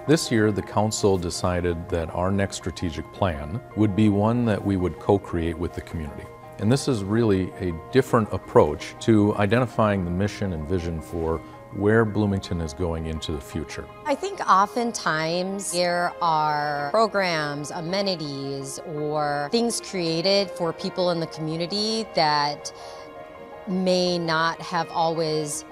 This year, the council decided that our next strategic plan would be one that we would co-create with the community. And this is really a different approach to identifying the mission and vision for where Bloomington is going into the future. I think oftentimes there are programs, amenities, or things created for people in the community that may not have always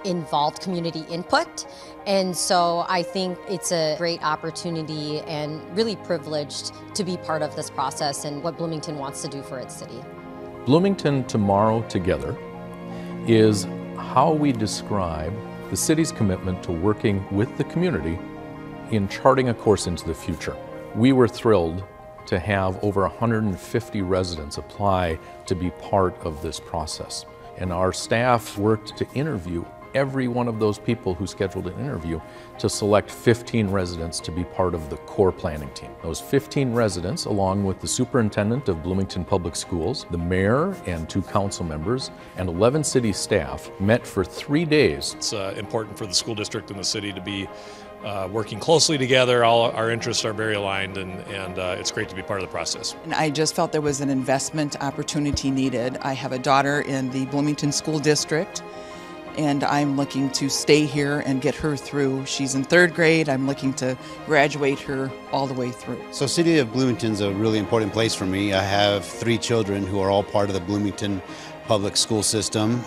involved community input. And so I think it's a great opportunity and really privileged to be part of this process and what Bloomington wants to do for its city. Bloomington Tomorrow Together is how we describe the city's commitment to working with the community in charting a course into the future. We were thrilled to have over 150 residents apply to be part of this process. And our staff worked to interview every one of those people who scheduled an interview to select 15 residents to be part of the core planning team. Those 15 residents, along with the superintendent of Bloomington Public Schools, the mayor and 2 council members, and 11 city staff, met for 3 days. It's important for the school district and the city to be working closely together. All our interests are very aligned, and it's great to be part of the process. And I just felt there was an investment opportunity needed. I have a daughter in the Bloomington School District, and I'm looking to stay here and get her through. She's in 3rd grade. I'm looking to graduate her all the way through. So City of Bloomington's a really important place for me. I have 3 children who are all part of the Bloomington public school system.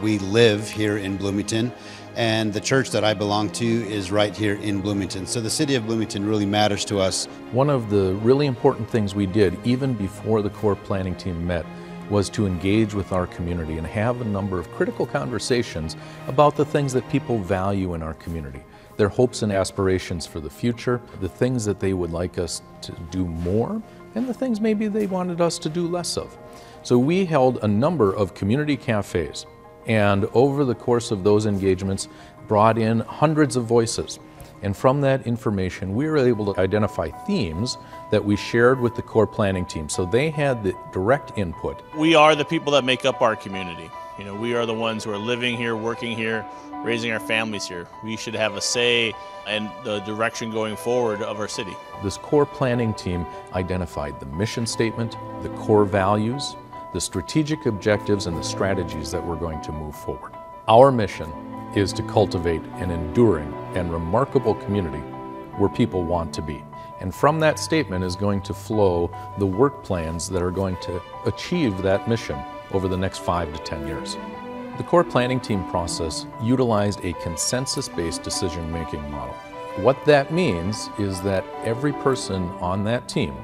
We live here in Bloomington, and the church that I belong to is right here in Bloomington. So the City of Bloomington really matters to us. One of the really important things we did, even before the core planning team met, was to engage with our community and have a number of critical conversations about the things that people value in our community, their hopes and aspirations for the future, the things that they would like us to do more, and the things maybe they wanted us to do less of. So we held a number of community cafes, and over the course of those engagements brought in hundreds of voices. And from that information, we were able to identify themes that we shared with the core planning team. So they had the direct input. We are the people that make up our community. You know, we are the ones who are living here, working here, raising our families here. We should have a say in the direction going forward of our city. This core planning team identified the mission statement, the core values, the strategic objectives, and the strategies that we're going to move forward. Our mission is to cultivate an enduring and remarkable community where people want to be. And from that statement is going to flow the work plans that are going to achieve that mission over the next 5 to 10 years. The core planning team process utilized a consensus-based decision-making model. What that means is that every person on that team,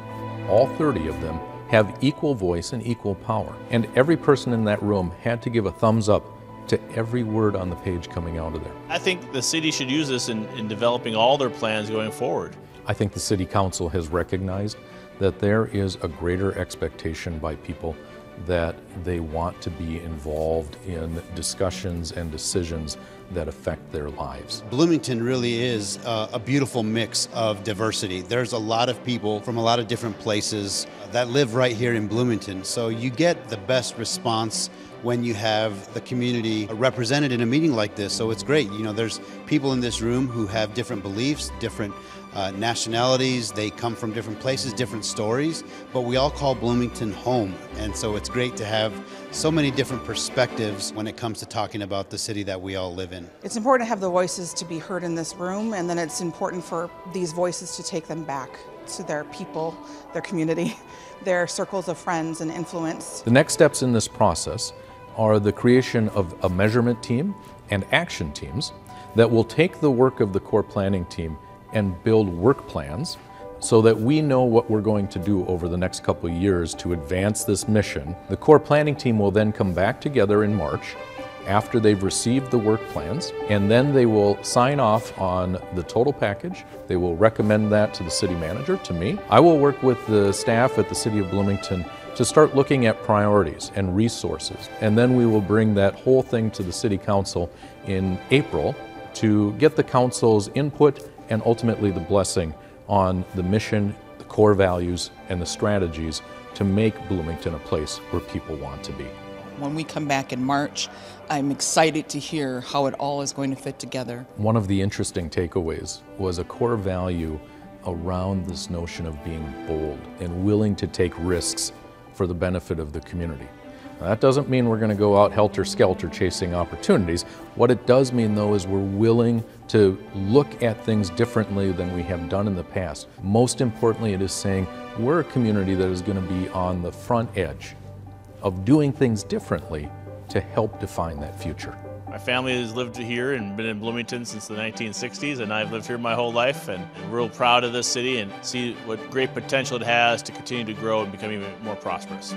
all 30 of them, have equal voice and equal power. And every person in that room had to give a thumbs up to every word on the page coming out of there. I think the city should use this in developing all their plans going forward. I think the City Council has recognized that there is a greater expectation by people that they want to be involved in discussions and decisions that affect their lives. Bloomington really is a beautiful mix of diversity. There's a lot of people from a lot of different places that live right here in Bloomington. So you get the best response when you have the community represented in a meeting like this. So it's great. You know, there's people in this room who have different beliefs, different nationalities, they come from different places, different stories, but we all call Bloomington home. And so it's great to have so many different perspectives when it comes to talking about the city that we all live in. It's important to have the voices to be heard in this room, and then it's important for these voices to take them back to their people, their community, their circles of friends and influence. The next steps in this process are the creation of a measurement team and action teams that will take the work of the core planning team and build work plans so that we know what we're going to do over the next couple of years to advance this mission. The core planning team will then come back together in March after they've received the work plans, and then they will sign off on the total package. They will recommend that to the city manager, to me. I will work with the staff at the City of Bloomington to start looking at priorities and resources, and then we will bring that whole thing to the City Council in April to get the council's input and ultimately the blessing on the mission, the core values, and the strategies to make Bloomington a place where people want to be. When we come back in March, I'm excited to hear how it all is going to fit together. One of the interesting takeaways was a core value around this notion of being bold and willing to take risks for the benefit of the community. Now, that doesn't mean we're going to go out helter-skelter chasing opportunities. What it does mean, though, is we're willing to look at things differently than we have done in the past. Most importantly, it is saying we're a community that is going to be on the front edge of doing things differently to help define that future. My family has lived here and been in Bloomington since the 1960s, and I've lived here my whole life, and I'm real proud of this city and see what great potential it has to continue to grow and become even more prosperous.